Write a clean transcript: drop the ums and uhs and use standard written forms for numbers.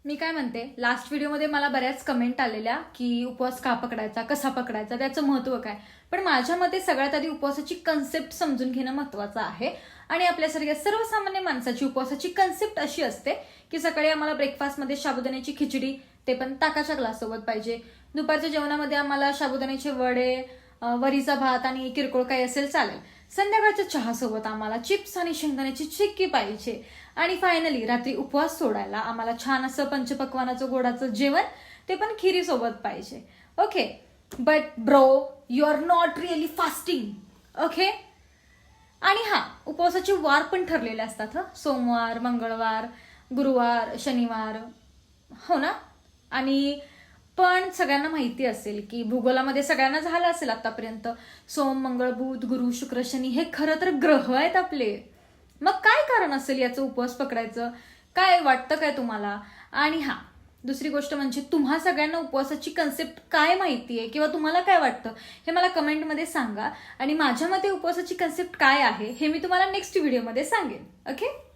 मी काय म्हणते, लास्ट व्हिडिओमध्ये मला बऱ्याच कमेंट आलेल्या की उपवास का पकडायचा, कसा पकडायचा, त्याचं महत्त्व काय. पण माझ्या मते सगळ्यात आधी उपवासाची कन्सेप्ट समजून घेणं महत्त्वाचं आहे. आणि आपल्यासारख्या सर्वसामान्य माणसाची उपवासाची कन्सेप्ट अशी असते की सकाळी आम्हाला ब्रेकफास्टमध्ये साबुदाण्याची खिचडी, ते पण ताकाच्या ग्लाससोबत पाहिजे. दुपारच्या जेवणामध्ये आम्हाला साबुदाण्याचे वडे, वरीचा भात आणि किरकोळ काही असेल चालेल. संध्याकाळच्या चहासोबत आम्हाला चिप्स आणि शेंगदाण्याची चिक्की पाहिजे. आणि फायनली रात्री उपवास सोडायला आम्हाला छान असं पंचपक्वानाचं गोडाचं जेवण, ते पण खिरीसोबत पाहिजे. Okay, but bro, you are not really fasting. Okay. आणि हा, उपवासाचे वार पण ठरलेले असतात. सोमवार, मंगळवार, गुरुवार, शनिवार, हो ना. आणि पण सगळ्यांना माहिती असेल की भूगोलामध्ये सगळ्यांना झालं असेल आतापर्यंत, सोम, मंगळ, बुध, गुरु, शुक्र, शनी हे खरं तर ग्रह आहेत आपले. मग काय कारण असेल याचं उपवास पकडायचं, काय वाटतं काय तुम्हाला? आणि हा, दुसरी गोष्ट म्हणजे तुम्हा सगळ्यांना उपवासाची कन्सेप्ट काय माहिती आहे किंवा तुम्हाला काय वाटतं हे मला कमेंटमध्ये सांगा. आणि माझ्या मते उपवासाची कन्सेप्ट काय आहे हे मी तुम्हाला नेक्स्ट व्हिडिओमध्ये सांगेन. ओके.